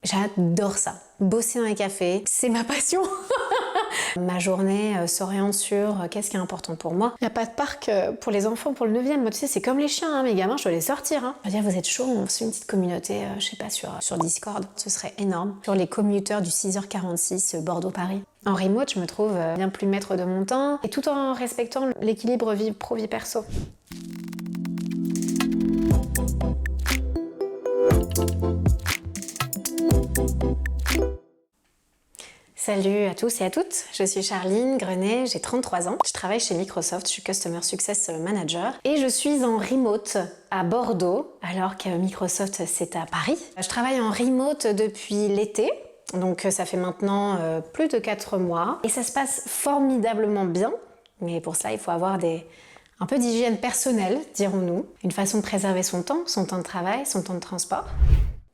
J'adore ça. Bosser dans les cafés, c'est ma passion. Ma journée s'oriente sur qu'est-ce qui est important pour moi. Il n'y a pas de parc pour les enfants pour le 9e. Moi, tu sais, c'est comme les chiens, hein, mes gamins, je dois les sortir. Hein. Je veux dire, vous êtes chaud, on fait une petite communauté, je sais pas, sur Discord. Ce serait énorme. Sur les commuteurs du 6h46 Bordeaux-Paris. En remote, je me trouve bien plus maître de mon temps et tout en respectant l'équilibre vie pro-vie perso. Salut à tous et à toutes, je suis Charline Grenet, j'ai 33 ans, je travaille chez Microsoft, je suis Customer Success Manager et je suis en remote à Bordeaux alors que Microsoft c'est à Paris. Je travaille en remote depuis l'été, donc ça fait maintenant plus de 4 mois et ça se passe formidablement bien, mais pour cela il faut avoir un peu d'hygiène personnelle, dirons-nous, une façon de préserver son temps de travail, son temps de transport.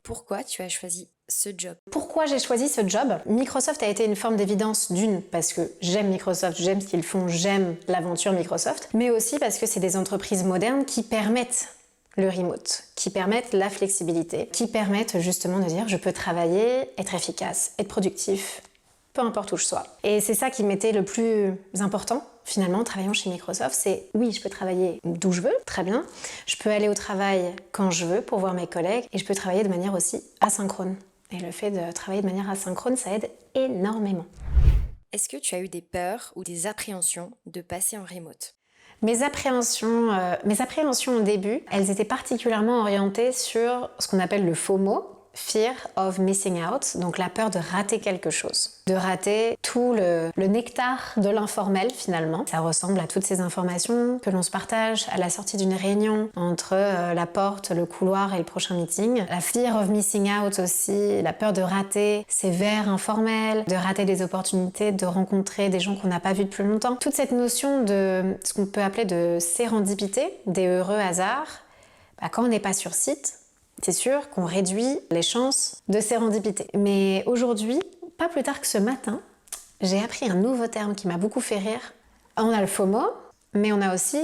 Pourquoi tu as choisi ce job? Pourquoi j'ai choisi ce job? Microsoft a été une forme d'évidence d'une, parce que j'aime Microsoft, j'aime ce qu'ils font, j'aime l'aventure Microsoft, mais aussi parce que c'est des entreprises modernes qui permettent le remote, qui permettent la flexibilité, qui permettent justement de dire je peux travailler, être efficace, être productif, peu importe où je sois. Et c'est ça qui m'était le plus important, finalement, en travaillant chez Microsoft, c'est oui, je peux travailler d'où je veux, très bien, je peux aller au travail quand je veux pour voir mes collègues, et je peux travailler de manière aussi asynchrone. Et le fait de travailler de manière asynchrone, ça aide énormément. Est-ce que tu as eu des peurs ou des appréhensions de passer en remote? Mes appréhensions au début, elles étaient particulièrement orientées sur ce qu'on appelle le FOMO, Fear of Missing Out, donc la peur de rater quelque chose. De rater tout le nectar de l'informel finalement. Ça ressemble à toutes ces informations que l'on se partage à la sortie d'une réunion entre la porte, le couloir et le prochain meeting. La Fear of Missing Out aussi, la peur de rater ces verres informels, de rater des opportunités, de rencontrer des gens qu'on n'a pas vus depuis longtemps. Toute cette notion de ce qu'on peut appeler de sérendipité, des heureux hasards, quand on n'est pas sur site, c'est sûr qu'on réduit les chances de sérendipité. Mais aujourd'hui, pas plus tard que ce matin, j'ai appris un nouveau terme qui m'a beaucoup fait rire. On a le FOMO, mais on a aussi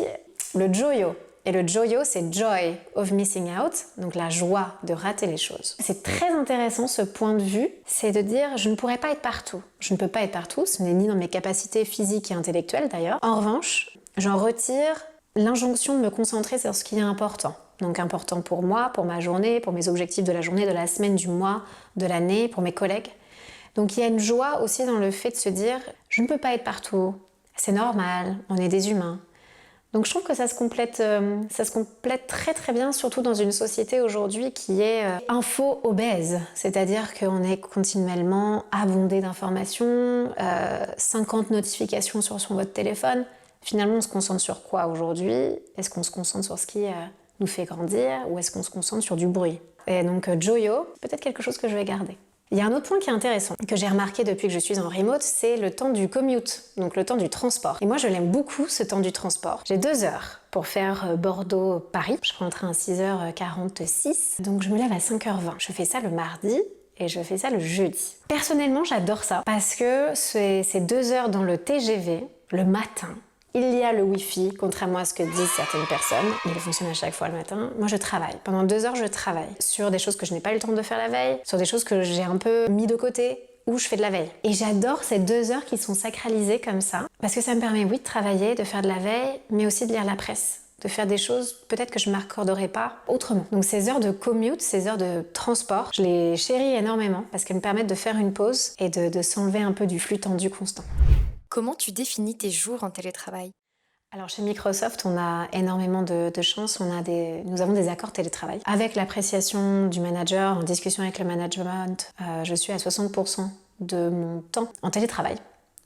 le Joyo. Et le Joyo, c'est Joy of Missing Out, donc la joie de rater les choses. C'est très intéressant ce point de vue, c'est de dire je ne pourrais pas être partout. Je ne peux pas être partout, ce n'est ni dans mes capacités physiques et intellectuelles d'ailleurs. En revanche, j'en retire l'injonction de me concentrer sur ce qui est important. Donc important pour moi, pour ma journée, pour mes objectifs de la journée, de la semaine, du mois, de l'année, pour mes collègues. Donc il y a une joie aussi dans le fait de se dire je ne peux pas être partout, c'est normal, on est des humains. Donc je trouve que ça se complète très très bien, surtout dans une société aujourd'hui qui est info-obèse, c'est-à-dire qu'on est continuellement abondé d'informations, 50 notifications sur votre téléphone. Finalement, on se concentre sur quoi aujourd'hui? Est-ce qu'on se concentre sur ce qui nous fait grandir ou est-ce qu'on se concentre sur du bruit? Et donc Joyo, peut-être quelque chose que je vais garder. Il y a un autre point qui est intéressant, que j'ai remarqué depuis que je suis en remote, c'est le temps du commute, donc le temps du transport. Et moi, je l'aime beaucoup, ce temps du transport. J'ai 2 heures pour faire Bordeaux-Paris. Je prends le train à 6h46, donc je me lève à 5h20. Je fais ça le mardi et je fais ça le jeudi. Personnellement, j'adore ça parce que ces 2 heures dans le TGV, le matin, il y a le Wi-Fi, contrairement à ce que disent certaines personnes. Il fonctionne à chaque fois le matin. Moi, je travaille. Pendant 2 heures, je travaille sur des choses que je n'ai pas eu le temps de faire la veille, sur des choses que j'ai un peu mis de côté, où je fais de la veille. Et j'adore ces 2 heures qui sont sacralisées comme ça, parce que ça me permet, oui, de travailler, de faire de la veille, mais aussi de lire la presse, de faire des choses peut-être que je ne m'accorderais pas autrement. Donc ces heures de commute, ces heures de transport, je les chéris énormément, parce qu'elles me permettent de faire une pause et de s'enlever un peu du flux tendu constant. Comment tu définis tes jours en télétravail? Alors chez Microsoft, on a énormément de chance, nous avons des accords télétravail. Avec l'appréciation du manager, en discussion avec le management, je suis à 60% de mon temps en télétravail.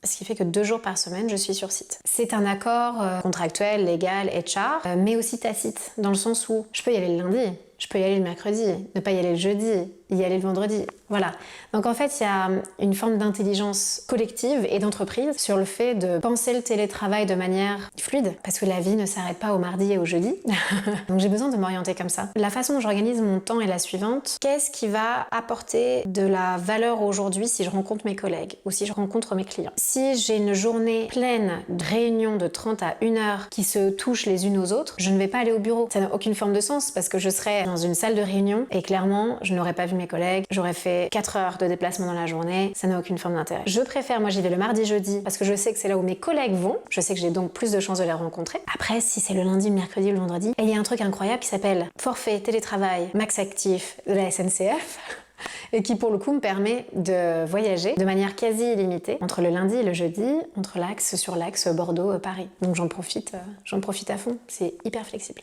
Ce qui fait que 2 jours par semaine, je suis sur site. C'est un accord contractuel, légal, HR, mais aussi tacite, dans le sens où je peux y aller le lundi, je peux y aller le mercredi, ne pas y aller le jeudi, y aller le vendredi. Voilà. Donc en fait, il y a une forme d'intelligence collective et d'entreprise sur le fait de penser le télétravail de manière fluide, parce que la vie ne s'arrête pas au mardi et au jeudi. Donc j'ai besoin de m'orienter comme ça. La façon dont j'organise mon temps est la suivante. Qu'est-ce qui va apporter de la valeur aujourd'hui si je rencontre mes collègues ou si je rencontre mes clients? Si j'ai une journée pleine de réunions de 30 à 1 heure qui se touchent les unes aux autres, je ne vais pas aller au bureau. Ça n'a aucune forme de sens parce que je serai dans une salle de réunion et clairement, je n'aurais pas vu mes collègues, j'aurais fait j'ai 4 heures de déplacement dans la journée, ça n'a aucune forme d'intérêt. Je préfère, moi j'y vais le mardi, jeudi, parce que je sais que c'est là où mes collègues vont, je sais que j'ai donc plus de chances de les rencontrer. Après, si c'est le lundi, le mercredi, le vendredi, et il y a un truc incroyable qui s'appelle forfait télétravail max actif de la SNCF, et qui pour le coup me permet de voyager de manière quasi illimitée entre le lundi et le jeudi, sur l'axe Bordeaux-Paris. Donc j'en profite à fond, c'est hyper flexible.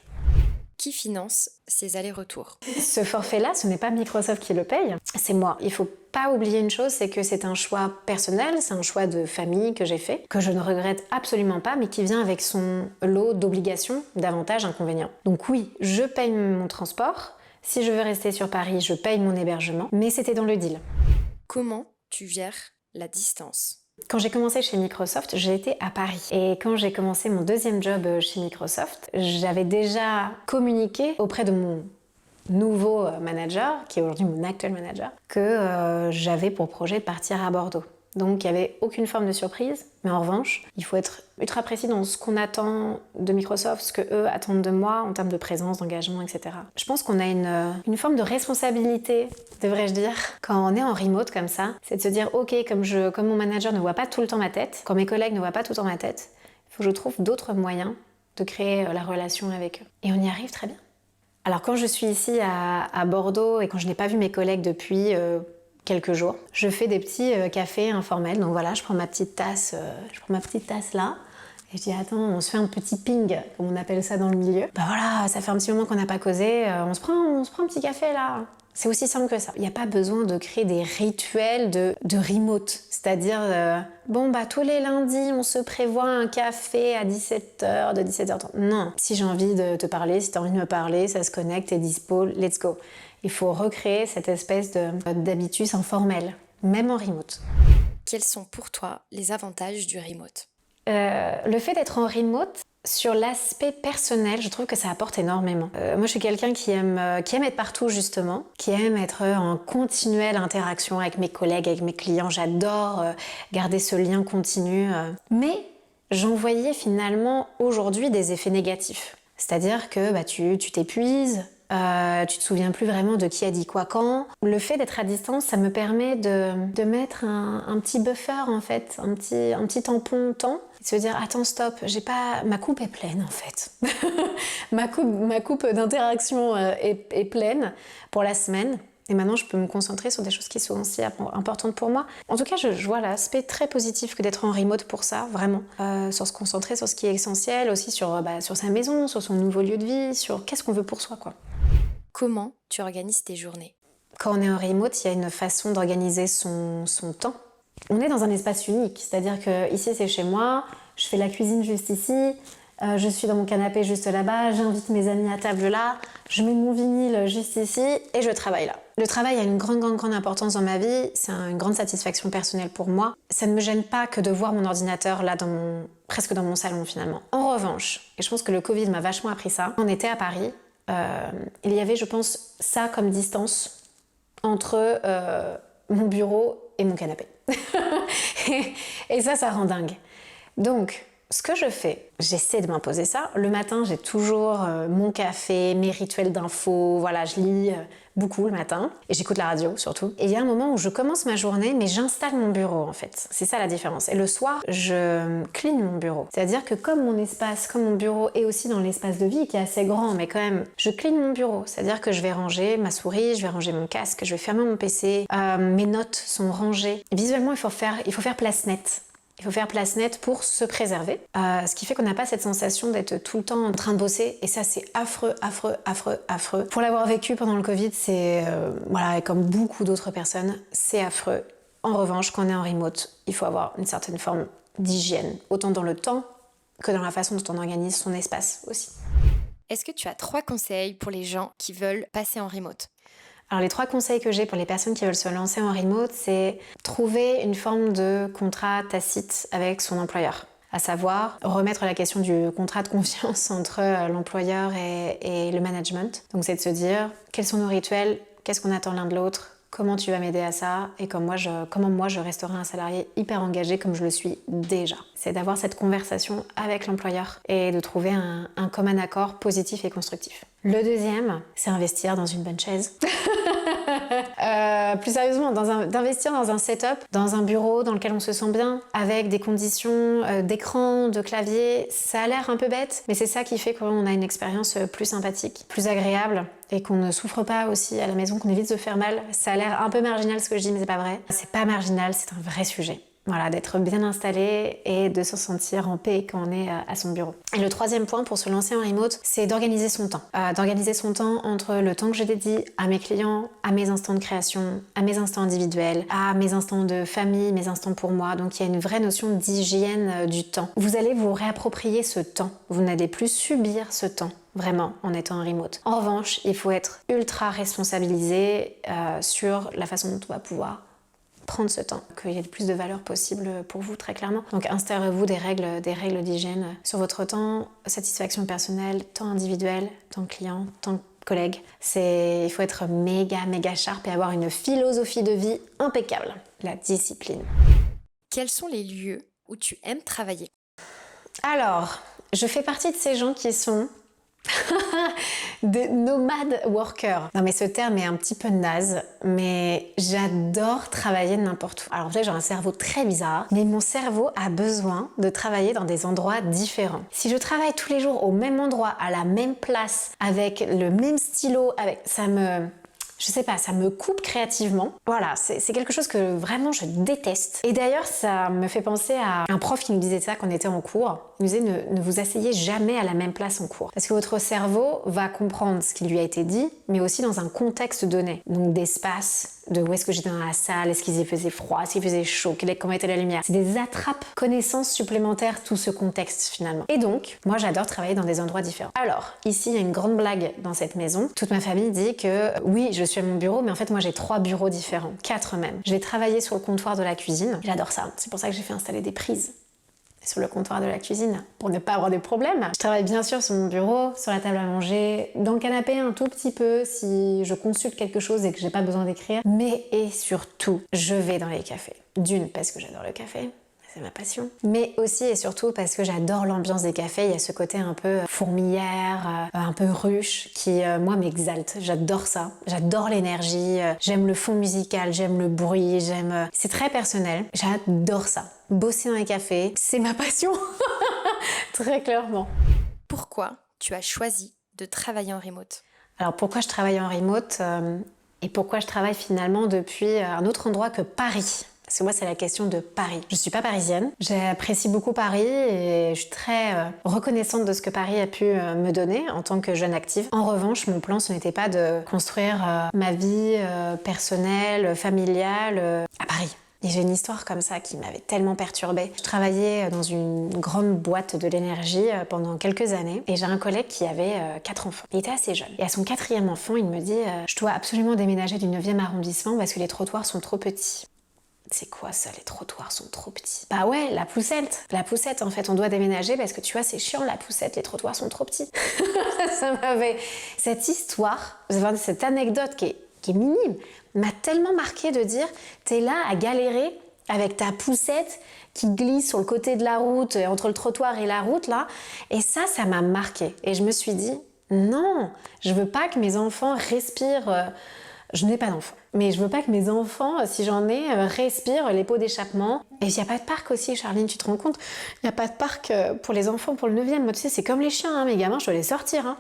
Qui finance ces allers-retours? Ce forfait-là, ce n'est pas Microsoft qui le paye, c'est moi. Il faut pas oublier une chose, c'est que c'est un choix personnel, c'est un choix de famille que j'ai fait, que je ne regrette absolument pas, mais qui vient avec son lot d'obligations, d'avantages, inconvénients. Donc oui, je paye mon transport. Si je veux rester sur Paris, je paye mon hébergement, mais c'était dans le deal. Comment tu gères la distance? Quand j'ai commencé chez Microsoft, j'étais à Paris. Et quand j'ai commencé mon deuxième job chez Microsoft, j'avais déjà communiqué auprès de mon nouveau manager, qui est aujourd'hui mon actuel manager, que j'avais pour projet de partir à Bordeaux. Donc il n'y avait aucune forme de surprise, mais en revanche, il faut être ultra précis dans ce qu'on attend de Microsoft, ce que eux attendent de moi en termes de présence, d'engagement, etc. Je pense qu'on a une forme de responsabilité, devrais-je dire, quand on est en remote comme ça, c'est de se dire ok, comme mon manager ne voit pas tout le temps ma tête, quand mes collègues ne voient pas tout le temps ma tête, il faut que je trouve d'autres moyens de créer la relation avec eux. Et on y arrive très bien. Alors quand je suis ici à Bordeaux et quand je n'ai pas vu mes collègues depuis quelques jours, je fais des petits cafés informels. Donc voilà, je prends ma petite tasse là et je dis attends, on se fait un petit ping, comme on appelle ça dans le milieu. Bah voilà, ça fait un petit moment qu'on n'a pas causé, on se prend un petit café là. C'est aussi simple que ça. Il n'y a pas besoin de créer des rituels de remote. C'est-à-dire, tous les lundis, on se prévoit un café à 17h, de 17h30. Non. Si j'ai envie de te parler, si tu as envie de me parler, ça se connecte, t'es dispo, let's go. Il faut recréer cette espèce d'habitus informel, même en remote. Quels sont pour toi les avantages du remote? Le fait d'être en remote, sur l'aspect personnel, je trouve que ça apporte énormément. Moi, je suis quelqu'un qui aime être partout, justement, qui aime être en continuelle interaction avec mes collègues, avec mes clients. J'adore garder ce lien continu. Mais j'en voyais finalement aujourd'hui des effets négatifs. C'est-à-dire que tu t'épuises, tu te souviens plus vraiment de qui a dit quoi quand. Le fait d'être à distance, ça me permet de mettre un petit buffer en fait, un petit tampon temps, et de se dire attends stop, ma coupe est pleine en fait. ma coupe d'interaction est pleine pour la semaine. Et maintenant, je peux me concentrer sur des choses qui sont aussi importantes pour moi. En tout cas, je vois l'aspect très positif que d'être en remote pour ça, vraiment. Sur se concentrer sur ce qui est essentiel, aussi sur sa maison, sur son nouveau lieu de vie, sur qu'est-ce qu'on veut pour soi, quoi. Comment tu organises tes journées? Quand on est en remote, il y a une façon d'organiser son temps. On est dans un espace unique, c'est-à-dire que ici, c'est chez moi, je fais la cuisine juste ici, je suis dans mon canapé juste là-bas, j'invite mes amis à table là, je mets mon vinyle juste ici et je travaille là. Le travail a une grande importance dans ma vie, c'est une grande satisfaction personnelle pour moi. Ça ne me gêne pas que de voir mon ordinateur là presque dans mon salon finalement. En revanche, et je pense que le Covid m'a vachement appris ça, on était à Paris, il y avait je pense ça comme distance entre mon bureau et mon canapé. et ça rend dingue. Donc, ce que je fais, j'essaie de m'imposer ça. Le matin, j'ai toujours mon café, mes rituels d'infos. Voilà, je lis beaucoup le matin et j'écoute la radio surtout. Et il y a un moment où je commence ma journée, mais j'installe mon bureau en fait. C'est ça la différence. Et le soir, je clean mon bureau. C'est-à-dire que comme mon bureau est aussi dans l'espace de vie qui est assez grand, mais quand même, je clean mon bureau. C'est-à-dire que je vais ranger ma souris, je vais ranger mon casque, je vais fermer mon PC. Mes notes sont rangées. Visuellement, il faut faire place nette. Il faut faire place nette pour se préserver, ce qui fait qu'on n'a pas cette sensation d'être tout le temps en train de bosser, et ça c'est affreux. Pour l'avoir vécu pendant le Covid, c'est, et comme beaucoup d'autres personnes, c'est affreux. En revanche, quand on est en remote, il faut avoir une certaine forme d'hygiène, autant dans le temps que dans la façon dont on organise son espace aussi. Est-ce que tu as 3 conseils pour les gens qui veulent passer en remote? Alors les 3 conseils que j'ai pour les personnes qui veulent se lancer en remote, c'est trouver une forme de contrat tacite avec son employeur. À savoir, remettre la question du contrat de confiance entre l'employeur et le management. Donc c'est de se dire, quels sont nos rituels, qu'est-ce qu'on attend l'un de l'autre, comment tu vas m'aider à ça, et comment moi je resterai un salarié hyper engagé comme je le suis déjà. C'est d'avoir cette conversation avec l'employeur et de trouver un commun accord positif et constructif. Le deuxième, c'est investir dans une bonne chaise. Plus sérieusement, d'investir dans un setup, dans un bureau dans lequel on se sent bien, avec des conditions d'écran, de clavier, ça a l'air un peu bête, mais c'est ça qui fait qu'on a une expérience plus sympathique, plus agréable, et qu'on ne souffre pas aussi à la maison, qu'on évite de se faire mal. Ça a l'air un peu marginal ce que je dis, mais c'est pas vrai. C'est pas marginal, c'est un vrai sujet. Voilà, d'être bien installé et de se sentir en paix quand on est à son bureau. Et le troisième point pour se lancer en remote, c'est d'organiser son temps. D'organiser son temps entre le temps que je dédie à mes clients, à mes instants de création, à mes instants individuels, à mes instants de famille, mes instants pour moi. Donc il y a une vraie notion d'hygiène du temps. Vous allez vous réapproprier ce temps. Vous n'allez plus subir ce temps. Vraiment, en étant en remote. En revanche, il faut être ultra responsabilisé sur la façon dont on va pouvoir prendre ce temps, qu'il y ait le plus de valeur possible pour vous, très clairement. Donc instaurez-vous des règles d'hygiène sur votre temps, satisfaction personnelle, temps individuel, temps client, temps collègue. Il faut être méga sharp et avoir une philosophie de vie impeccable. La discipline. Quels sont les lieux où tu aimes travailler? Alors, je fais partie de ces gens qui sont des nomades workers. Non mais ce terme est un petit peu naze, mais j'adore travailler n'importe où. Alors peut-être j'ai un cerveau très bizarre, mais mon cerveau a besoin de travailler dans des endroits différents. Si je travaille tous les jours au même endroit, à la même place, avec le même stylo, je sais pas, ça me coupe créativement. Voilà, c'est quelque chose que vraiment je déteste. Et d'ailleurs, ça me fait penser à un prof qui nous disait ça quand on était en cours. Il nous disait ne vous asseyez jamais à la même place en cours. Parce que votre cerveau va comprendre ce qui lui a été dit, mais aussi dans un contexte donné. Donc d'espace, de où est-ce que j'étais dans la salle, est-ce qu'il faisait froid, est-ce qu'il faisait chaud, comment était la lumière. C'est des attrapes connaissances supplémentaires, tout ce contexte finalement. Et donc, moi j'adore travailler dans des endroits différents. Alors, ici il y a une grande blague dans cette maison. Toute ma famille dit que oui, je suis à mon bureau, mais en fait moi j'ai 3 bureaux différents, 4 même. Je vais travailler sur le comptoir de la cuisine. J'adore ça. C'est pour ça que j'ai fait installer des prises sur le comptoir de la cuisine pour ne pas avoir de problème. Je travaille bien sûr sur mon bureau, sur la table à manger, dans le canapé un tout petit peu si je consulte quelque chose et que j'ai pas besoin d'écrire. Mais et surtout, je vais dans les cafés. D'une, parce que j'adore le café. C'est ma passion. Mais aussi et surtout parce que j'adore l'ambiance des cafés. Il y a ce côté un peu fourmilière, un peu ruche qui, moi, m'exalte. J'adore ça. J'adore l'énergie. J'aime le fond musical, j'aime le bruit, c'est très personnel. J'adore ça. Bosser dans les cafés, c'est ma passion. Très clairement. Pourquoi tu as choisi de travailler en remote? Alors pourquoi je travaille en remote et pourquoi je travaille finalement depuis un autre endroit que Paris? Parce que moi, c'est la question de Paris. Je suis pas parisienne. J'apprécie beaucoup Paris et je suis très reconnaissante de ce que Paris a pu me donner en tant que jeune active. En revanche, mon plan, ce n'était pas de construire ma vie personnelle, familiale à Paris. Et j'ai une histoire comme ça qui m'avait tellement perturbée. Je travaillais dans une grande boîte de l'énergie pendant quelques années et j'ai un collègue qui avait 4 enfants. Il était assez jeune. Et à son 4e enfant, il me dit « Je dois absolument déménager du 9e arrondissement parce que les trottoirs sont trop petits. » C'est quoi ça, les trottoirs sont trop petits? Bah ouais, la poussette. La poussette, en fait, on doit déménager parce que tu vois, c'est chiant la poussette, les trottoirs sont trop petits. Ça m'avait... Cette histoire, cette anecdote qui est minime, m'a tellement marqué de dire, t'es là à galérer avec ta poussette qui glisse sur le côté de la route, entre le trottoir et la route, là. Et ça m'a marqué. Et je me suis dit, non, je veux pas que mes enfants respirent... Je n'ai pas d'enfants. Mais je veux pas que mes enfants, si j'en ai, respirent les pots d'échappement. Et il n'y a pas de parc aussi, Charline, tu te rends compte? Il n'y a pas de parc pour les enfants, pour le 9e. Moi, tu sais, c'est comme les chiens, hein, mes gamins, je dois les sortir. Hein.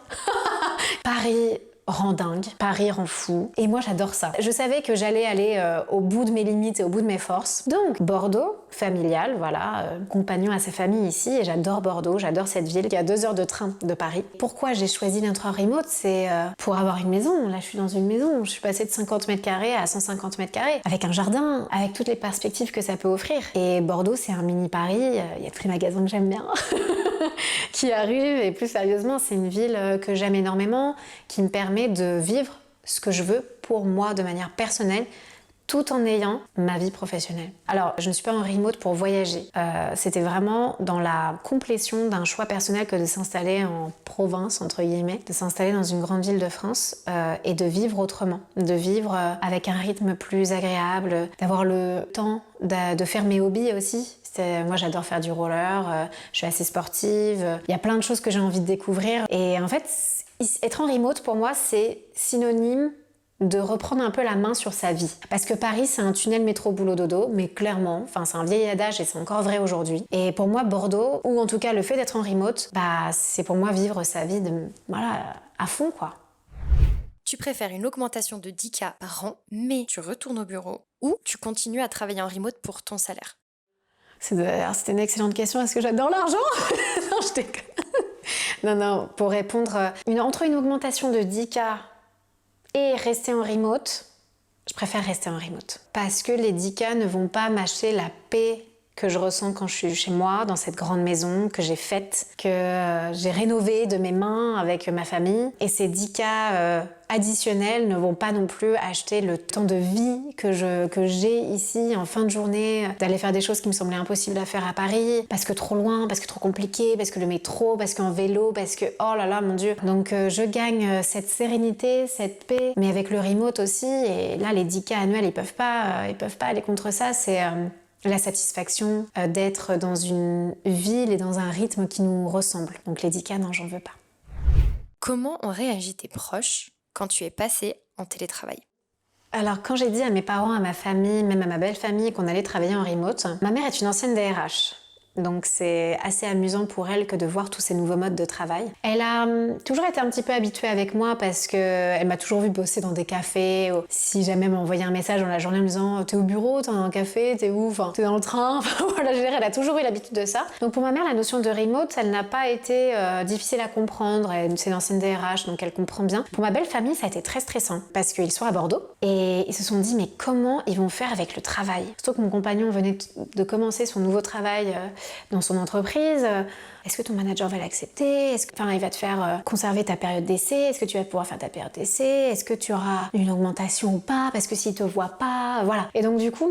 Paris rend dingue, Paris rend fou. Et moi, j'adore ça. Je savais que j'allais aller au bout de mes limites et au bout de mes forces. Donc, Bordeaux, familial, voilà, compagnon à sa famille ici. Et j'adore Bordeaux, j'adore cette ville qui a 2 heures de train de Paris. Pourquoi j'ai choisi d'être en remote? C'est pour avoir une maison. Là, je suis dans une maison. Je suis passée de 50 mètres carrés à 150 mètres carrés. Avec un jardin, avec toutes les perspectives que ça peut offrir. Et Bordeaux, c'est un mini Paris. Il y a tous les magasins que j'aime bien. qui arrivent. Et plus sérieusement, c'est une ville que j'aime énormément, qui me permet de vivre ce que je veux pour moi de manière personnelle, tout en ayant ma vie professionnelle. Alors, je ne suis pas en remote pour voyager. C'était vraiment dans la complétion d'un choix personnel que de s'installer en province, entre guillemets, de s'installer dans une grande ville de France et de vivre autrement, de vivre avec un rythme plus agréable, d'avoir le temps de faire mes hobbies aussi. Moi, j'adore faire du roller, je suis assez sportive, il y a plein de choses que j'ai envie de découvrir. Et en fait, être en remote, pour moi, c'est synonyme de reprendre un peu la main sur sa vie. Parce que Paris, c'est un tunnel métro boulot dodo, mais clairement, c'est un vieil adage et c'est encore vrai aujourd'hui. Et pour moi, Bordeaux, ou en tout cas le fait d'être en remote, c'est pour moi vivre sa vie à fond, quoi. Tu préfères une augmentation de 10K par an, mais tu retournes au bureau, ou tu continues à travailler en remote pour ton salaire? C'était une excellente question. Est-ce que j'adore l'argent? Non, je déconne. Non, pour répondre, entre une augmentation de 10K et rester en remote, je préfère rester en remote. Parce que les 10K ne vont pas m'acheter la paix que je ressens quand je suis chez moi, dans cette grande maison que j'ai faite, que j'ai rénovée de mes mains avec ma famille. Et ces 10K additionnels ne vont pas non plus acheter le temps de vie que j'ai ici en fin de journée, d'aller faire des choses qui me semblaient impossibles à faire à Paris, parce que trop loin, parce que trop compliqué, parce que le métro, parce qu'en vélo, parce que oh là là, mon Dieu. Donc je gagne cette sérénité, cette paix, mais avec le remote aussi. Et là, les 10K annuels, ils peuvent pas aller contre ça. C'est la satisfaction d'être dans une ville et dans un rythme qui nous ressemble. Donc les 10K, non, j'en veux pas. Comment ont réagi tes proches quand tu es passée en télétravail? Alors quand j'ai dit à mes parents, à ma famille, même à ma belle famille qu'on allait travailler en remote, ma mère est une ancienne DRH. Donc c'est assez amusant pour elle que de voir tous ces nouveaux modes de travail. Elle a toujours été un petit peu habituée avec moi parce qu'elle m'a toujours vu bosser dans des cafés. Si jamais elle m'envoyait un message dans la journée en me disant « T'es au bureau, t'es dans un café, t'es où, t'es dans le train ?» Voilà, elle a toujours eu l'habitude de ça. Donc pour ma mère, la notion de remote, elle n'a pas été difficile à comprendre. C'est une ancienne DRH, donc elle comprend bien. Pour ma belle famille, ça a été très stressant parce qu'ils sont à Bordeaux et ils se sont dit « Mais comment ils vont faire avec le travail ?» Surtout que mon compagnon venait de commencer son nouveau travail dans son entreprise. Est-ce que ton manager va l'accepter? Est-ce que, il va te faire conserver ta période d'essai? Est-ce que tu vas pouvoir faire ta période d'essai? Est-ce que tu auras une augmentation ou pas? Parce que s'il te voit pas, voilà. Et donc du coup,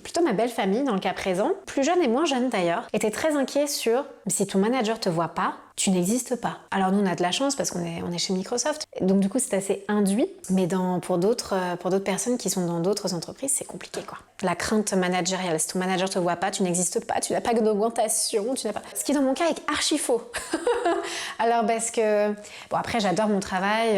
plutôt ma belle famille dans le cas présent, plus jeune et moins jeune d'ailleurs, était très inquiet sur si ton manager te voit pas, tu n'existes pas. Alors nous on a de la chance parce qu'on est chez Microsoft, donc du coup c'est assez induit, mais pour d'autres personnes qui sont dans d'autres entreprises, c'est compliqué quoi. La crainte managériale, si ton manager te voit pas, tu n'existes pas, tu n'as pas d'augmentation, tu n'as pas... Ce qui dans mon cas est archi faux. Alors parce que, bon après j'adore mon travail,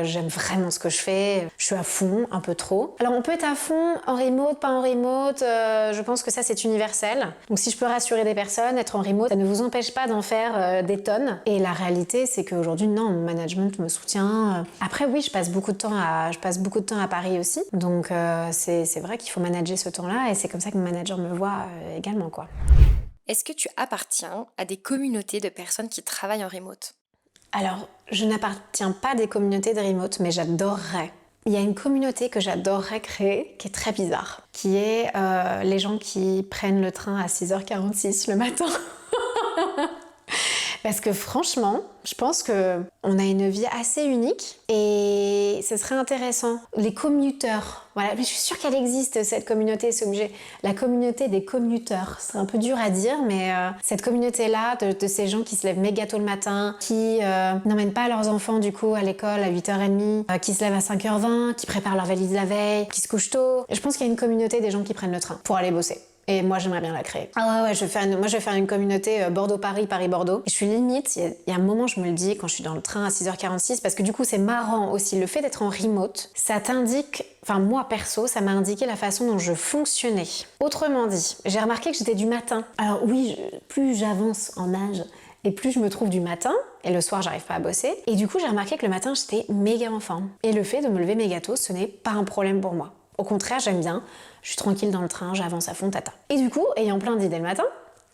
j'aime vraiment ce que je fais, je suis à fond, un peu trop. Alors on peut être à fond en remote, pas en remote, je pense que ça c'est universel. Donc si je peux rassurer des personnes, être en remote, ça ne vous empêche pas d'en faire des tonnes. Et la réalité, c'est qu'aujourd'hui, non, mon management me soutient. Après, oui, je passe beaucoup de temps à Paris aussi. Donc, c'est vrai qu'il faut manager ce temps-là. Et c'est comme ça que mon manager me voit également, quoi. Est-ce que tu appartiens à des communautés de personnes qui travaillent en remote? Alors, je n'appartiens pas à des communautés de remote, mais j'adorerais. Il y a une communauté que j'adorerais créer, qui est très bizarre, qui est les gens qui prennent le train à 6h46 le matin. Parce que franchement, je pense qu'on a une vie assez unique et ce serait intéressant. Les commuteurs, voilà, mais je suis sûre qu'elle existe cette communauté, c'est obligé. La communauté des commuteurs, c'est un peu dur à dire, mais cette communauté-là, de ces gens qui se lèvent méga tôt le matin, qui n'emmènent pas leurs enfants du coup à l'école à 8h30, qui se lèvent à 5h20, qui préparent leur valise la veille, qui se couchent tôt. Je pense qu'il y a une communauté des gens qui prennent le train pour aller bosser. Et moi, j'aimerais bien la créer. Ah ouais, je vais faire une communauté Bordeaux-Paris, Paris-Bordeaux. Et je suis limite, il y a un moment, je me le dis, quand je suis dans le train à 6h46, parce que du coup, c'est marrant aussi. Le fait d'être en remote, ça t'indique, moi perso, ça m'a indiqué la façon dont je fonctionnais. Autrement dit, j'ai remarqué que j'étais du matin. Alors oui, plus j'avance en âge, et plus je me trouve du matin, et le soir j'arrive pas à bosser. Et du coup j'ai remarqué que le matin j'étais méga en forme. Et le fait de me lever méga tôt, ce n'est pas un problème pour moi. Au contraire, j'aime bien, je suis tranquille dans le train, j'avance à fond, tata. Et du coup, ayant plein d'idées le matin,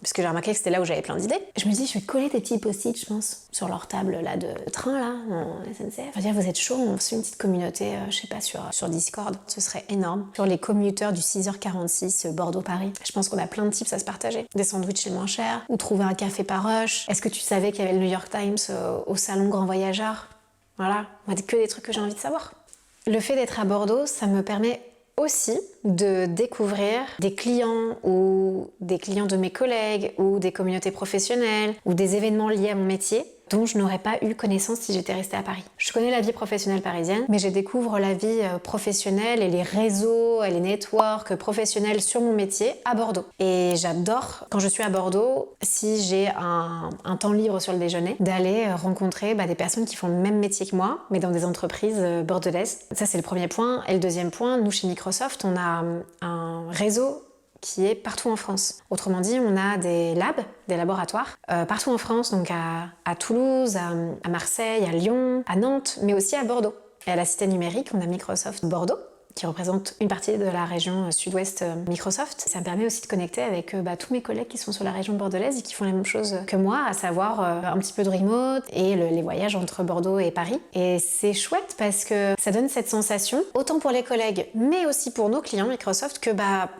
parce que j'ai remarqué que c'était là où j'avais plein d'idées, je me dis, je vais coller des petits post-it, je pense, sur leur table là de train, là, en SNCF. Enfin, dire, vous êtes chaud, on fait une petite communauté, je sais pas, sur Discord. Ce serait énorme. Sur les commuteurs du 6h46 Bordeaux-Paris. Je pense qu'on a plein de tips à se partager. Des sandwichs les moins chers, ou trouver un café par rush. Est-ce que tu savais qu'il y avait le New York Times au salon Grand Voyageur? Voilà, que des trucs que j'ai envie de savoir. Le fait d'être à Bordeaux, ça me permet aussi de découvrir des clients ou des clients de mes collègues ou des communautés professionnelles ou des événements liés à mon métier dont je n'aurais pas eu connaissance si j'étais restée à Paris. Je connais la vie professionnelle parisienne, mais je découvre la vie professionnelle et les réseaux et les networks professionnels sur mon métier à Bordeaux. Et j'adore, quand je suis à Bordeaux, si j'ai un temps libre sur le déjeuner, d'aller rencontrer des personnes qui font le même métier que moi, mais dans des entreprises bordelaises. Ça, c'est le premier point. Et le deuxième point, nous, chez Microsoft, on a un réseau qui est partout en France. Autrement dit, on a des labs, des laboratoires, partout en France, donc à Toulouse, à Marseille, à Lyon, à Nantes, mais aussi à Bordeaux. Et à la Cité numérique, on a Microsoft Bordeaux, qui représente une partie de la région sud-ouest Microsoft. Ça me permet aussi de connecter avec tous mes collègues qui sont sur la région bordelaise et qui font la même chose que moi, à savoir un petit peu de remote et les voyages entre Bordeaux et Paris. Et c'est chouette parce que ça donne cette sensation, autant pour les collègues, mais aussi pour nos clients Microsoft, que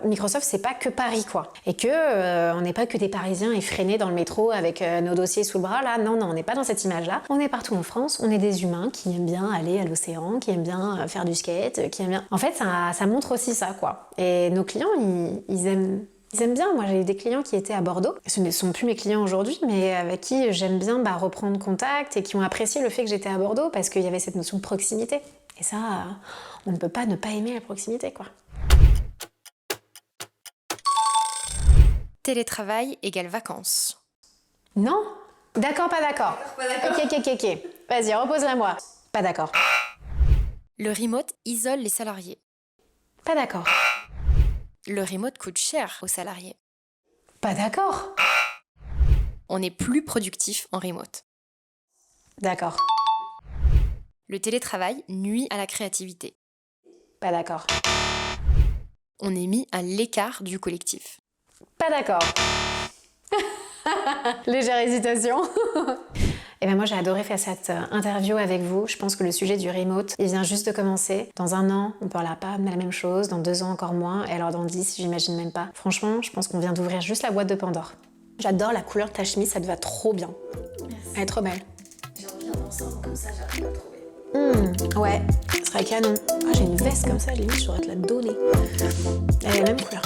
Microsoft, c'est pas que Paris, quoi. Et que on n'est pas que des Parisiens effrénés dans le métro avec nos dossiers sous le bras, là. Non, on n'est pas dans cette image-là. On est partout en France, on est des humains qui aiment bien aller à l'océan, qui aiment bien faire du skate, qui aiment bien... En fait, ça montre aussi ça, quoi. Et nos clients, ils aiment bien. Moi, j'ai eu des clients qui étaient à Bordeaux. Ce ne sont plus mes clients aujourd'hui, mais avec qui j'aime bien reprendre contact et qui ont apprécié le fait que j'étais à Bordeaux parce qu'il y avait cette notion de proximité. Et ça, on ne peut pas ne pas aimer la proximité, quoi. Télétravail égale vacances. Non? D'accord, pas d'accord. Ok. Vas-y, repose-la-moi. Pas d'accord. Le remote isole les salariés. Pas d'accord. Le remote coûte cher aux salariés. Pas d'accord. On est plus productif en remote. D'accord. Le télétravail nuit à la créativité. Pas d'accord. On est mis à l'écart du collectif. Pas d'accord. Légère hésitation. Et moi j'ai adoré faire cette interview avec vous. Je pense que le sujet du remote, il vient juste de commencer. Dans 1 an, on parlera pas de la même chose. Dans 2 ans, encore moins. Et alors dans 10, j'imagine même pas. Franchement, je pense qu'on vient d'ouvrir juste la boîte de Pandore. J'adore la couleur de ta chemise, ça te va trop bien. Merci. Elle est trop belle. J'ai envie d'un ensemble comme ça, j'arrive à trouver. Ouais, ce serait canon. J'ai une veste comme ça, limite, je pourrais te la donner. Elle est la même couleur.